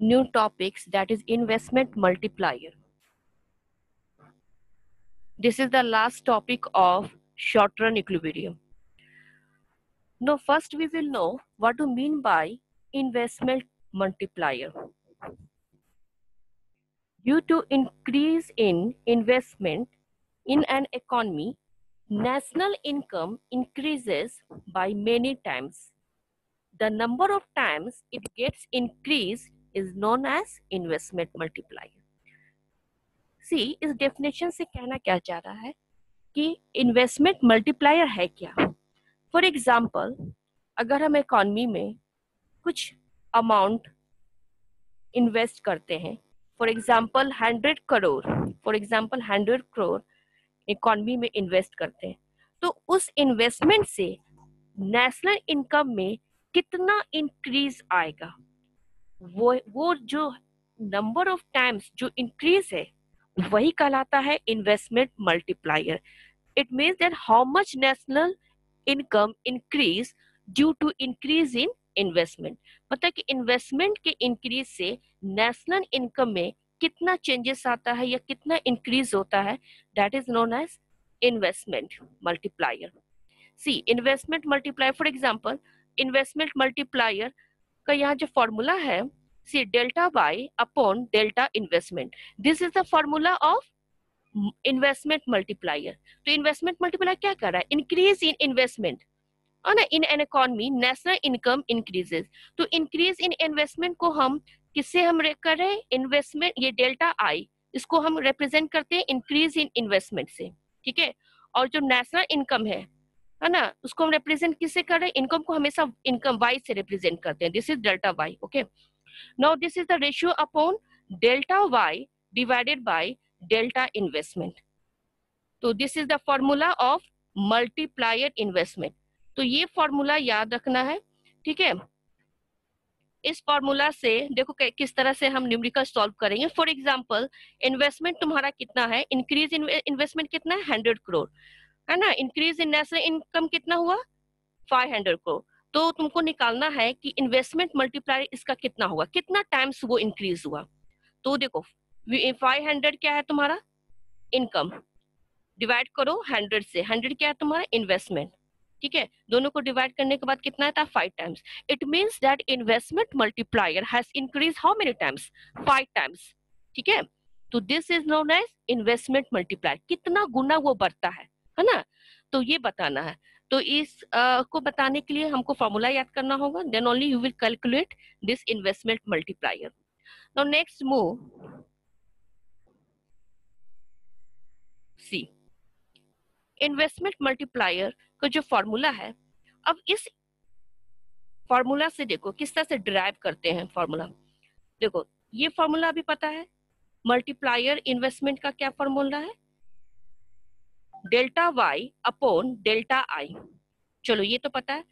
new topics, that is investment multiplier. This is the last topic of short run equilibrium. Now first we will know what to mean by investment multiplier. Due to increase in investment in an economy, national income increases by many times. The number of times it gets increased is known as investment multiplier. See, इस definition से कहना क्या चाह रहा है कि investment multiplier है क्या. फॉर एग्जाम्पल, अगर हम इकोनॉमी में कुछ अमाउंट इन्वेस्ट करते हैं, फॉर एग्जाम्पल 100 करोड़ इकोनॉमी में इन्वेस्ट करते हैं, तो उस इन्वेस्टमेंट से नेशनल इनकम में कितना इंक्रीज आएगा, वो जो नंबर ऑफ टाइम्स जो इंक्रीज है वही कहलाता है investment multiplier. It means that how much national income increase due to increase in investment. मतलब कि इन्वेस्टमेंट के इंक्रीज से नेशनल इनकम में कितना चेंजेस आता है या कितना इंक्रीज होता है, that is known as investment multiplier. See, investment multiplier, for example investment multiplier का यहाँ जो फॉर्मूला है, see delta by upon delta investment, this is the formula of investment multiplier. तो इन्वेस्टमेंट मल्टीप्लायर क्या कर रहा है, इंक्रीज इन इन्वेस्टमेंट और ना in an economy national income increases. तो इंक्रीज इन इन्वेस्टमेंट को हम किससे हम कर रहे हैं, इन्वेस्टमेंट, ये डेल्टा आई, इसको हम रिप्रेजेंट करते हैं इंक्रीज इन इन्वेस्टमेंट से. ठीक है, और जो नेशनल इनकम है ना, उसको हम रिप्रेजेंट किससे कर रहे हैं, इनकम को हमेशा इनकम वाई से रिप्रेजेंट करते हैं. This is delta Y. Okay, now this is the ratio upon delta Y divided by delta investment. तो this is the formula of multiplier investment. तो ये फॉर्मूला याद रखना है. ठीक है, इस फॉर्मूला से देखो किस तरह से हम न्यूमेरिकल सॉल्व करेंगे. फॉर एग्जांपल, इन्वेस्टमेंट तुम्हारा कितना है, इंक्रीज इन इन्वेस्टमेंट कितना है, 100 करोड़ है ना. इंक्रीज इन नेशनल इनकम कितना हुआ, 500 करोड़. तो तुमको निकालना है कि इन्वेस्टमेंट मल्टीप्लायर इसका कितना हुआ, कितना टाइम्स वो इंक्रीज हुआ. तो देखो 500 क्या है तुम्हारा इनकम, डिवाइड करो 100 से, 100 क्या है तुम्हारा इन्वेस्टमेंट. ठीक है, दोनों को डिवाइड करने के बाद कितना आता है, 5 times. It means that investment multiplier has increase how many times, 5 times. ठीक है, तो this is known as investment multiplier, कितना गुना वो बढ़ता है ना. तो ये बताना है. तो इस को बताने के लिए हमको फॉर्मूला याद करना होगा, then only you will calculate this investment multiplier. Now next move, see investment multiplier का जो फॉर्मूला है, अब इस फॉर्मूला से देखो किस तरह से डिराइव करते हैं फॉर्मूला. देखो ये फॉर्मूला भी पता है, मल्टीप्लायर इन्वेस्टमेंट का क्या फॉर्मूला है, delta Y upon delta I. चलो ये तो पता है.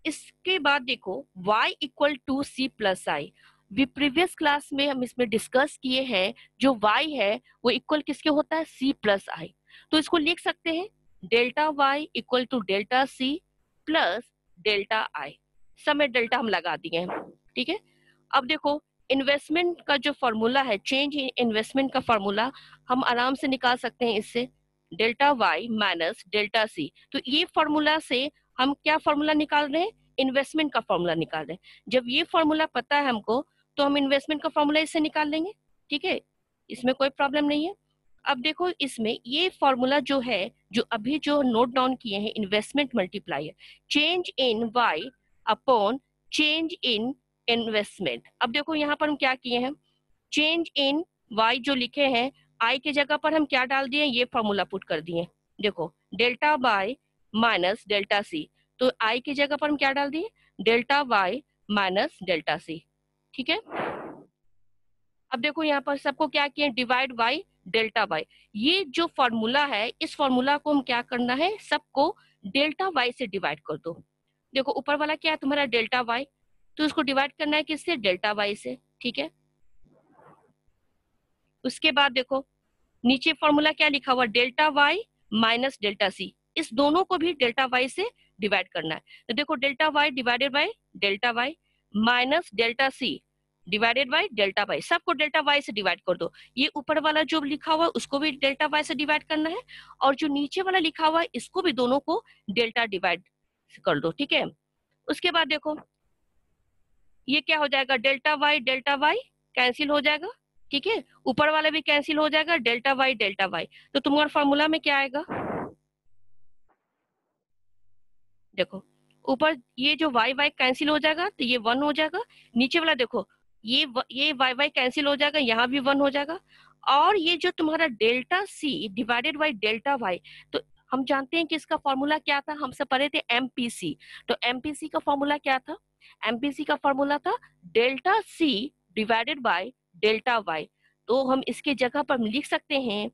इसके बाद देखो y equal to C plus I. We previous class में हम इसमें डिस्कस किए हैं, जो y है वो इक्वल किसके होता है, c प्लस आई. तो इसको लिख सकते हैं delta y equal to delta c plus delta I. समय डेल्टा हम लगा दिए हैं. ठीक है, अब देखो इन्वेस्टमेंट का जो फॉर्मूला है, चेंज इन इन्वेस्टमेंट का फॉर्मूला हम आराम से निकाल सकते हैं इससे, delta y minus delta c. तो ये फॉर्मूला से हम क्या फॉर्मूला निकाल रहे हैं, इन्वेस्टमेंट का फॉर्मूला निकाल रहे हैं. जब ये फॉर्मूला पता है हमको, तो हम इन्वेस्टमेंट का फॉर्मूला इससे निकाल लेंगे. ठीक है, इसमें कोई प्रॉब्लम नहीं है. अब देखो इसमें ये फॉर्मूला जो है, जो अभी जो नोट डाउन किए हैं, investment multiplier, change in y upon change in investment. अब देखो यहाँ पर हम क्या किए हैं, चेंज इन y जो लिखे हैं, i की जगह पर हम क्या डाल दिए, ये फॉर्मूला पुट कर दिए. देखो delta Y minus delta C, तो i की जगह पर हम क्या डाल दिए, delta y minus delta C. ठीक है, अब देखो यहाँ पर सबको क्या किए, डिवाइड बाय डेल्टा y. ये जो फॉर्मूला है, इस फॉर्मूला को हम क्या करना है, सबको डेल्टा y से डिवाइड कर दो. देखो ऊपर वाला क्या है तुम्हारा डेल्टा y, तो इसको डिवाइड करना है किससे, डेल्टा y से. ठीक है, उसके बाद देखो नीचे फॉर्मूला क्या लिखा हुआ, delta y minus delta C. इस दोनों को भी डेल्टा y से डिवाइड करना है. तो देखो delta y divided by delta y minus delta C, divided by delta Y, सबको डेल्टा वाई से डिवाइड कर दो। ये ऊपर वाला जो लिखा हुआ है उसको भी डेल्टा वाई से डिवाइड करना है, और जो नीचे वाला लिखा हुआ है इसको भी, दोनों को डेल्टा डिवाइड कर दो, ठीक है। उसके बाद देखो ये क्या हो जाएगा, डेल्टा वाई कैंसिल हो जाएगा, ठीक है। ऊपर वाला भी कैंसिल हो जाएगा, डेल्टा वाई। तो तुम्हारा फॉर्मूला में क्या आएगा, देखो ऊपर ये जो वाई वाई कैंसिल हो जाएगा तो ये 1 हो जाएगा। नीचे वाला देखो ये वाई वाई कैंसिल हो जाएगा, यहाँ भी 1 हो जाएगा। और ये जो तुम्हारा delta C divided by delta Y, तो हम जानते हैं कि इसका फॉर्मूला क्या था, हमसे पढ़े थे एमपीसी। तो एमपीसी का फॉर्मूला क्या था, एमपीसी का फॉर्मूला था delta C divided by delta Y. तो हम इसके जगह पर लिख सकते हैं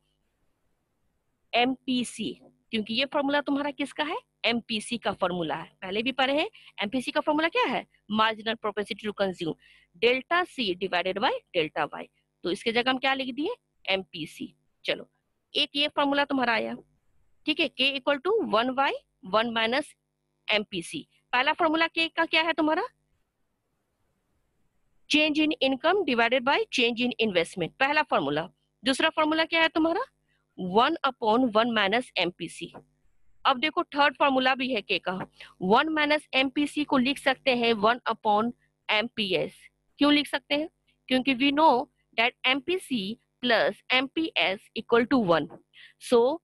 एमपीसी, क्योंकि ये फॉर्मूला तुम्हारा किसका है, एमपीसी का फॉर्मूला है, पहले भी पढ़े हैं। एमपीसी का फॉर्मूला क्या है, marginal propensity to consume, delta C divided by delta Y. तो इसके जगह हम क्या लिख दिए, एमपीसी। चलो एक ये फॉर्मूला तुम्हारा आया, ठीक है, K equal to 1/1 minus MPC. पहला फॉर्मूला के का क्या है तुम्हारा, change in income divided by change in investment, पहला फॉर्मूला। दूसरा फॉर्मूला क्या है तुम्हारा, 1/1 माइनस एमपीसी। अब देखो थर्ड फॉर्मूला भी है के का, 1 माइनस एमपीसी को लिख सकते हैं 1/एमपीएस। क्यों लिख सकते हैं, क्योंकि we know that MPC plus MPS equal to 1, so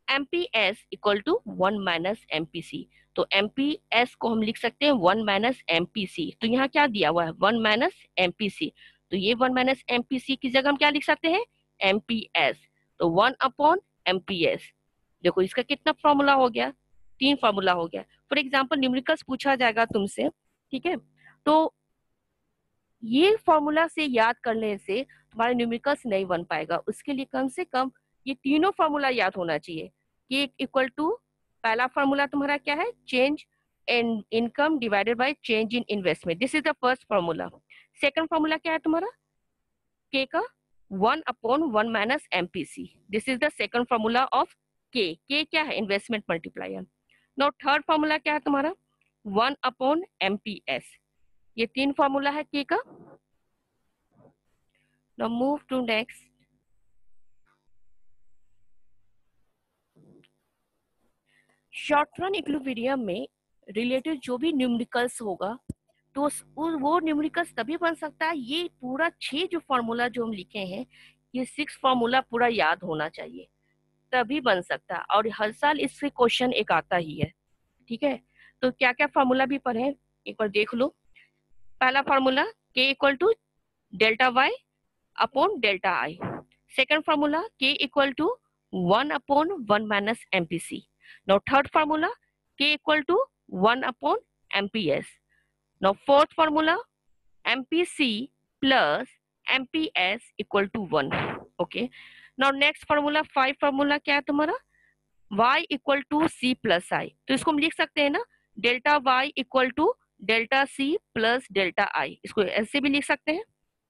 MPS equal to 1 minus MPC. तो एमपीएस को हम लिख सकते हैं 1 माइनस एमपीसी। तो यहाँ क्या दिया हुआ है, 1 माइनस एमपीसी। तो ये 1 माइनस एमपीसी की जगह हम क्या लिख सकते हैं, एमपीएस। तो 1/एमपीएस। देखो इसका कितना फॉर्मूला हो गया, 3 फॉर्मूला हो गया। फॉर एग्जाम्पल न्यूमेरिकल्स पूछा जाएगा तुमसे, ठीक है, तो ये फॉर्मूला से याद करने से तुम्हारा न्यूमेरिकल्स नहीं बन पाएगा। उसके लिए कम से कम ये तीनों फॉर्मूला याद होना चाहिए। कि इक्वल टू, पहला फॉर्मूला तुम्हारा क्या है, change in income divided by change in investment, this is the first formula. Second formula क्या है तुम्हारा, के का 1/1 minus MPC, this is the second formula of के क्या है, investment multiplier. Now third formula क्या है तुम्हारा, 1/एमपीएस। ये 3 फॉर्मूला है के का। Now move to next. Short run equilibrium में रिलेटेड जो भी न्यूमेरिकल्स होगा, तो वो न्यूमेरिकल्स तभी बन सकता है, ये पूरा 6 जो फॉर्मूला जो हम लिखे हैं, ये 6 फॉर्मूला पूरा याद होना चाहिए, तभी बन सकता है। और हर साल इससे क्वेश्चन एक आता ही है, ठीक है। तो क्या क्या फॉर्मूला भी पढ़े एक बार देख लो। पहला formula K equal to delta Y upon delta I. Second formula K equal to 1/1 minus MPC. Now third formula K equal to 1/एमपीएस। Now fourth formula MPC plus MPS equal to 1। Okay, now next formula 5 formula क्या है तुम्हारा, y equal to C plus I. तो इसको हम लिख सकते हैं ना, delta y equal to delta C plus delta I, इसको ऐसे भी लिख सकते हैं,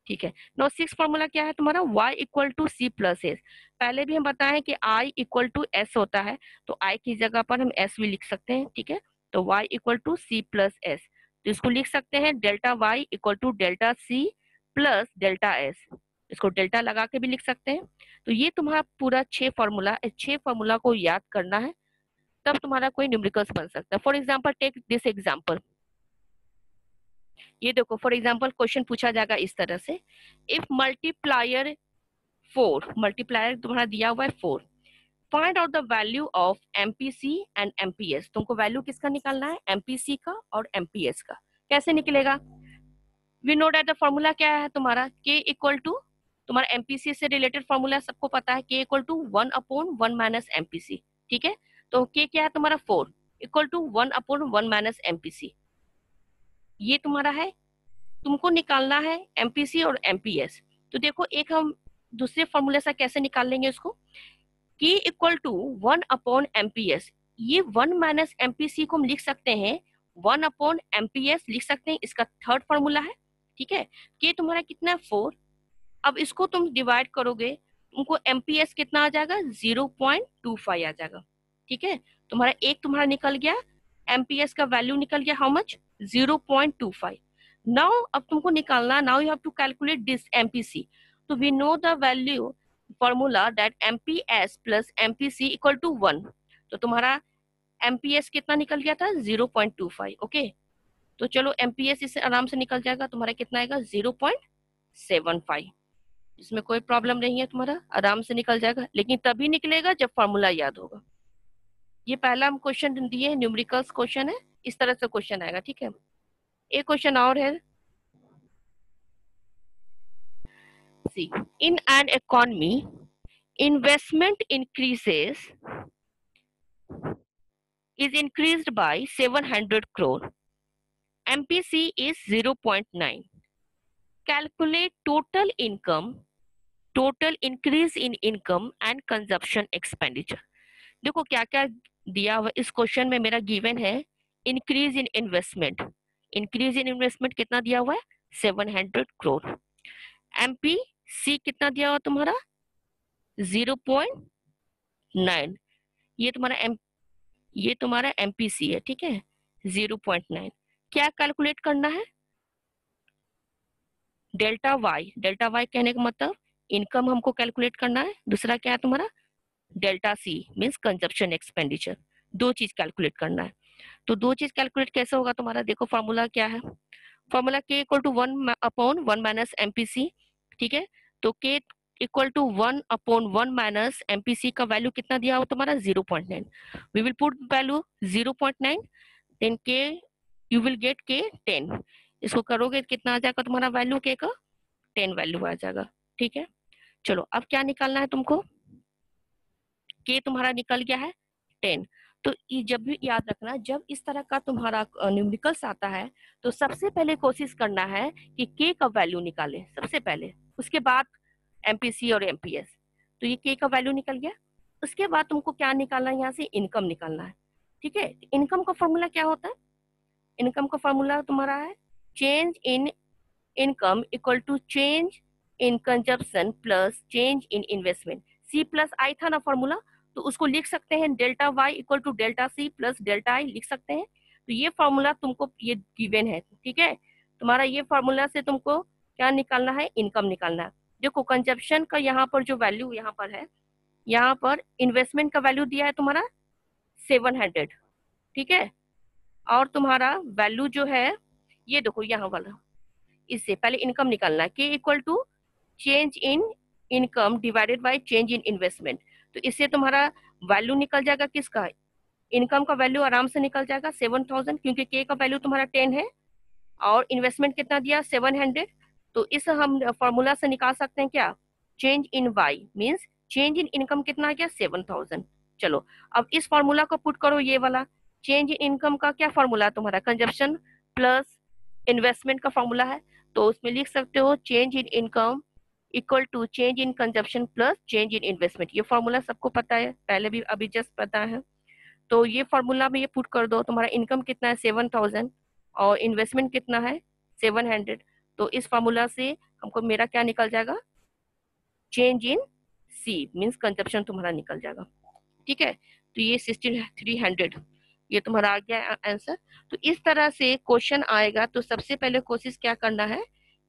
ठीक है। नो 6 फॉर्मूला क्या है तुम्हारा, y equal to C plus S. पहले भी हम बताएं कि i इक्वल टू एस होता है, तो i की जगह पर हम s भी लिख सकते हैं, ठीक है। तो y equal to C plus S, तो इसको लिख सकते हैं delta y equal to delta C plus delta S, इसको डेल्टा लगा के भी लिख सकते हैं। तो ये तुम्हारा पूरा 6 फॉर्मूला, इस 6 फॉर्मूला को याद करना है, तब तुम्हारा कोई न्यूमेरिकल्स बन सकता है। For example take this example, ये देखो फॉर एग्जाम्पल क्वेश्चन पूछा जाएगा इस तरह से, इफ मल्टीप्लायर 4, मल्टीप्लायर तुम्हारा दिया हुआ है 4, find out the value of MPC and MPS. तुमको वैल्यू किसका निकालना है, एमपीसी का और एमपीएस का। कैसे निकलेगा, we know that the formula क्या है तुम्हारा, के इक्वल टू, तुम्हारा एमपीसी से रिलेटेड फॉर्मूला सबको पता है, K equal to 1/1 minus MPC, ठीक है। तो के क्या है तुम्हारा 4 इक्वल टू 1/1 माइनस एमपीसी, ये तुम्हारा है। तुमको निकालना है एमपीसी और एमपीएस। तो देखो एक हम दूसरे फॉर्मूले से कैसे निकाल लेंगे इसको, के इक्वल टू 1/एमपीएस, ये 1 माइनस एमपीसी को हम लिख सकते हैं 1/एमपीएस लिख सकते हैं, इसका थर्ड फॉर्मूला है, ठीक है। के तुम्हारा कितना है 4, अब इसको तुम डिवाइड करोगे, तुमको एमपीएस कितना आ जाएगा 0.25 आ जाएगा, ठीक है। तुम्हारा निकल गया, एमपीएस का वैल्यू निकल गया हाउ मच 0.25। नाउ अब तुमको निकालना, now you have to calculate this MPC. तो we know the value formula that MPS plus MPC equal to 1। तो तुम्हारा एमपीएस कितना निकल गया था? 0.25। ओके, तो चलो एमपीएस इससे आराम से निकल जाएगा, तुम्हारा कितना आएगा? 0.75। इसमें कोई प्रॉब्लम नहीं है, तुम्हारा आराम से निकल जाएगा, लेकिन तभी निकलेगा जब फॉर्मूला याद होगा। ये पहला हम क्वेश्चन दिए, न्यूमेरिकल्स क्वेश्चन है, इस तरह से क्वेश्चन आएगा। ठीक है, एक क्वेश्चन और है। See, in an economy investment is increased by 700 crore. MPC is 0.9. Calculate total income, total increase in income and consumption expenditure. देखो क्या क्या दिया हुआ इस क्वेश्चन में, मेरा गिवन है increase in investment. Increase in investment कितना दिया हुआ है? 700 करोड़। एमपीसी कितना दिया हुआ तुम्हारा? 0.9। ये तुम्हारा ये तुम्हारा एमपीसी है। ठीक है, 0.9। क्या कैलकुलेट करना है? Delta Y. डेल्टा वाई कहने का मतलब इनकम हमको कैलकुलेट करना है। दूसरा क्या है तुम्हारा? Delta C means consumption expenditure. दो चीज कैलकुलेट करना है। तो दो चीज कैलकुलेट कैसे होगा तुम्हारा? देखो फॉर्मूला क्या है। Formula K equal to 1/1 minus MPC. ठीक है, तो K equal to 1/1 minus MPC का वैल्यू कितना दिया हो तुम्हारा? 0.9। We will put value 0.9, then K you will get K 10। इसको करोगे कितना आ जाएगा तुम्हारा वैल्यू? के का 10 वैल्यू आ जाएगा। ठीक है, चलो अब क्या निकालना है तुमको? के तुम्हारा निकल गया है 10। तो जब भी याद रखना, जब इस तरह का तुम्हारा न्यूमेरिकल्स आता है तो सबसे पहले कोशिश करना है कि के का वैल्यू निकाले सबसे पहले, उसके बाद एमपीसी और एमपीएस। तो ये के का वैल्यू निकल गया। उसके बाद तुमको क्या निकालना है? यहाँ से इनकम निकालना है। ठीक है, इनकम का फॉर्मूला क्या होता है? इनकम का फॉर्मूला तुम्हारा है change in income equal to change in consumption plus change in investment. C plus I था ना फॉर्मूला, तो उसको लिख सकते हैं delta Y equal to delta C plus delta I लिख सकते हैं। तो ये फॉर्मूला तुमको ये गिवन है। ठीक है, तुम्हारा ये फॉर्मूला से तुमको क्या निकालना है? इनकम निकालना है। देखो कंजप्शन का यहाँ पर जो वैल्यू यहाँ पर है, यहाँ पर इन्वेस्टमेंट का वैल्यू दिया है तुम्हारा 700। ठीक है, और तुम्हारा वैल्यू जो है ये देखो यहाँ वाला, इससे पहले इनकम निकालना है। K equal to change in income divided by change in investment. तो इससे तुम्हारा वैल्यू निकल जाएगा किसका? इनकम का वैल्यू आराम से निकल जाएगा 7000, क्योंकि के का वैल्यू तुम्हारा 10 है और इन्वेस्टमेंट कितना दिया? 700। तो इस हम फॉर्मूला से निकाल सकते हैं क्या? Change in Y means change in income कितना आ गया? 7000। चलो अब इस फॉर्मूला को पुट करो, ये वाला चेंज इन इनकम का क्या फॉर्मूला है तुम्हारा? कंजप्शन प्लस इन्वेस्टमेंट का फॉर्मूला है। तो उसमें लिख सकते हो change in income equal to change in consumption plus change in investment. ये फॉर्मूला सबको पता है, पहले भी अभी जस्ट पता है। तो ये फॉर्मूला में ये पुट कर दो, तुम्हारा इनकम कितना है? 7000 और इन्वेस्टमेंट कितना है? 700। तो इस फॉर्मूला से हमको मेरा क्या निकल जाएगा? Change in C means consumption तुम्हारा निकल जाएगा। ठीक है, तो ये 6300 ये तुम्हारा आ गया आंसर। तो इस तरह से क्वेश्चन आएगा तो सबसे पहले कोशिश क्या करना है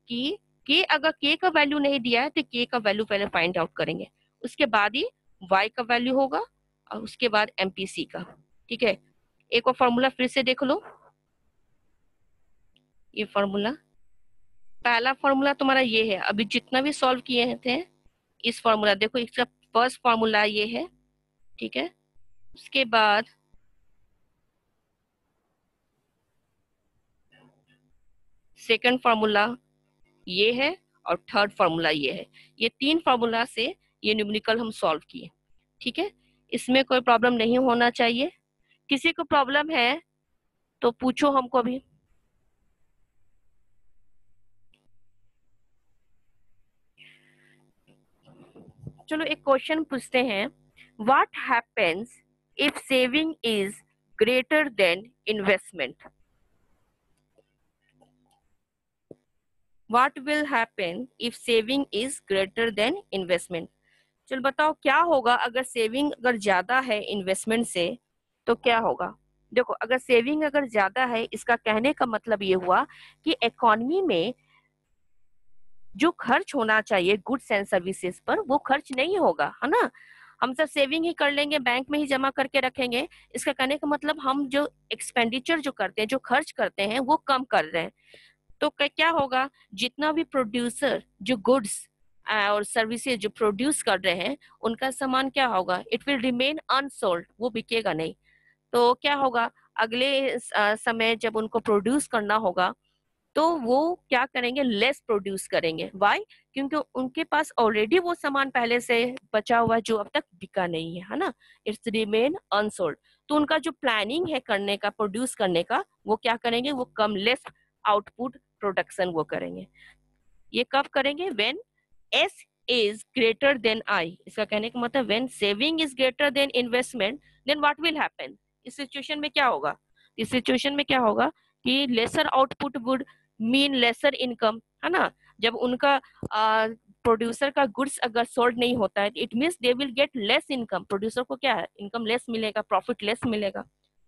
कि के अगर के का वैल्यू नहीं दिया है तो के का वैल्यू पहले फाइंड आउट करेंगे, उसके बाद ही वाई का वैल्यू होगा और उसके बाद एमपीसी का। ठीक है, एक और फॉर्मूला फिर से देख लो। ये फॉर्मूला, पहला फॉर्मूला तुम्हारा ये है, अभी जितना भी सॉल्व किए थे इस फॉर्मूला, देखो इसका फर्स्ट फॉर्मूला ये है। ठीक है, उसके बाद सेकंड फॉर्मूला ये है और थर्ड फॉर्मूला ये है। ये तीन फॉर्मूला से ये न्यूमेरिकल हम सॉल्व किए। ठीक है, इसमें कोई प्रॉब्लम नहीं होना चाहिए। किसी को प्रॉब्लम है तो पूछो हमको भी। चलो एक क्वेश्चन पूछते हैं, what happens if saving is greater than investment? What will happen if saving is greater than investment? चलो बताओ क्या होगा अगर सेविंग अगर ज्यादा है इन्वेस्टमेंट से, तो क्या होगा? देखो अगर सेविंग अगर ज्यादा है, इसका कहने का मतलब ये हुआ कि इकोनॉमी में जो खर्च होना चाहिए गुड्स एंड सर्विसेज पर वो खर्च नहीं होगा, है ना। हम सब सेविंग ही कर लेंगे, बैंक में ही जमा करके रखेंगे। इसका कहने का मतलब हम जो एक्सपेंडिचर जो करते हैं, जो खर्च करते हैं, वो कम कर रहे हैं। तो क्या होगा, जितना भी प्रोड्यूसर जो गुड्स और सर्विसेज जो प्रोड्यूस कर रहे हैं, उनका सामान क्या होगा, इट विल रिमेन अनसोल्ड, वो बिकेगा नहीं। तो क्या होगा, अगले समय जब उनको प्रोड्यूस करना होगा तो वो क्या करेंगे, लेस प्रोड्यूस करेंगे। वाई? क्योंकि उनके पास ऑलरेडी वो सामान पहले से बचा हुआ जो अब तक बिका नहीं है ना, इट्स रिमेन अनसोल्ड। तो उनका जो प्लानिंग है करने का, प्रोड्यूस करने का, वो क्या करेंगे, वो कम लेस आउटपुट प्रोडक्शन वो करेंगे। ये कब करेंगे, when S is greater than I. इसका कहने का मतलब when saving is greater than investment, then what will happen. इस सिचुएशन में क्या होगा, इस सिचुएशन में क्या होगा कि lesser output would mean lesser income, है ना। जब उनका प्रोड्यूसर का गुड्स अगर सोल्ड नहीं होता है, it means they will get less income. Producer को क्या है, इनकम लेस मिलेगा, प्रॉफिट लेस मिलेगा,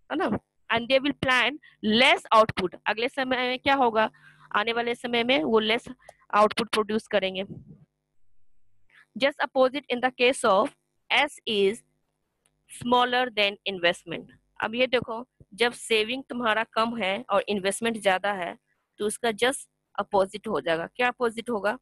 है ना। And they will plan less output. अगले समय में क्या होगा, आने वाले समय में वो लेस आउटपुट प्रोड्यूस करेंगे। Just opposite in the case of S is smaller than investment. अब ये देखो, जब सेविंग तुम्हारा कम है और इन्वेस्टमेंट ज्यादा है, तो उसका जस्ट अपोजिट हो जाएगा। क्या अपोजिट होगा,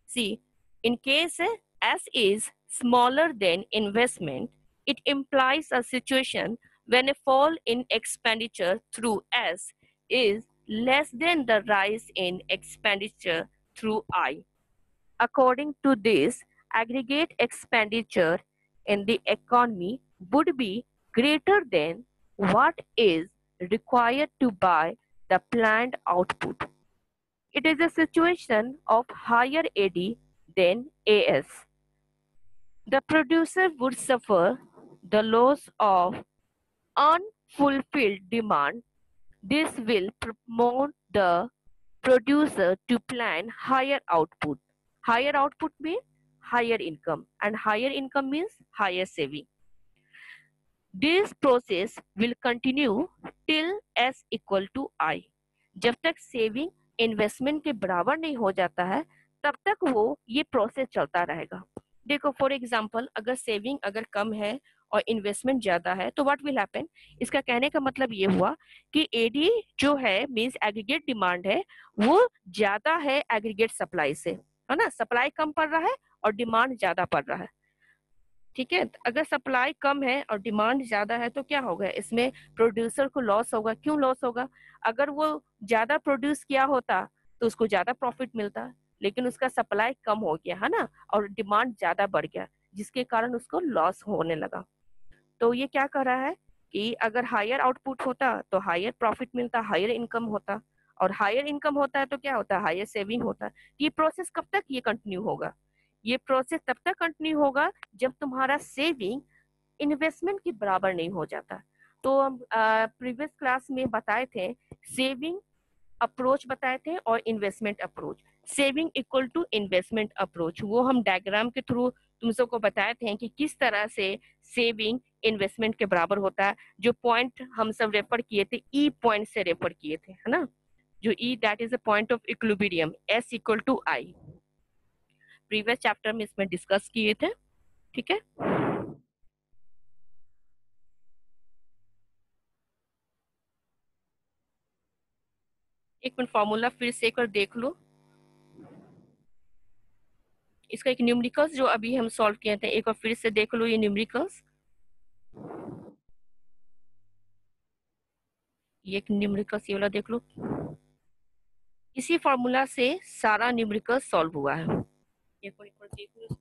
सी, in case S is smaller than investment, it implies a situation when a fall in expenditure through S is less than the rise in expenditure through I. According to this, aggregate expenditure in the economy would be greater than what is required to buy the planned output. It is a situation of higher AD than AS. The producer would suffer the loss of unfulfilled demand. This will promote the producer to plan higher output. Higher output means higher income, and higher income means higher saving. This process will continue till S equal to I. जब तक saving investment के बराबर नहीं हो जाता है, तब तक वो ये प्रोसेस चलता रहेगा। देखो फॉर एग्जांपल, अगर सेविंग अगर कम है और इन्वेस्टमेंट ज्यादा है, तो व्हाट विल हैपन। इसका कहने का मतलब ये हुआ कि एडी जो है मींस एग्रीगेट डिमांड है, वो ज्यादा है एग्रीगेट सप्लाई से, है ना। सप्लाई कम पड़ रहा है और डिमांड ज्यादा पड़ रहा है, ठीक है। अगर सप्लाई कम है और डिमांड ज्यादा है तो क्या होगा, इसमें प्रोड्यूसर को लॉस होगा। क्यों लॉस होगा, अगर वो ज्यादा प्रोड्यूस किया होता तो उसको ज्यादा प्रॉफिट मिलता, लेकिन उसका सप्लाई कम हो गया, है ना, और डिमांड ज्यादा बढ़ गया, जिसके कारण उसको लॉस होने लगा। तो ये क्या कर रहा है कि अगर हायर आउटपुट होता तो हायर प्रॉफिट मिलता, हायर इनकम होता, और हायर इनकम होता है तो क्या होता है, हायर सेविंग होता है। ये प्रोसेस कब तक ये कंटिन्यू होगा, ये प्रोसेस तब तक कंटिन्यू होगा जब तुम्हारा सेविंग इन्वेस्टमेंट के बराबर नहीं हो जाता। तो हम प्रीवियस क्लास में बताए थे, सेविंग अप्रोच बताए थे और investment approach. Saving equal to investment approach, वो हम डायग्राम के थ्रू तुम सबको बताए थे कि किस तरह से सेविंग इन्वेस्टमेंट के बराबर होता है। जो पॉइंट हम सब रेफर किए थे, ई पॉइंट से रेफर किए थे, है ना। जो E that is a point of equilibrium, S equal to I, previous chapter में इसमें डिस्कस किए थे, ठीक है। एक मिनट, फॉर्मूला फिर से एक बार देख लो। इसका एक न्यूमेरिकल्स जो अभी हम सॉल्व किए थे, एक बार फिर से देख लो ये न्यूमेरिकल्स। ये एक न्यूमेरिकल्स ये वाला देख लो, इसी फॉर्मूला से सारा न्यूमेरिकल्स सॉल्व हुआ है। एक बार देख लो।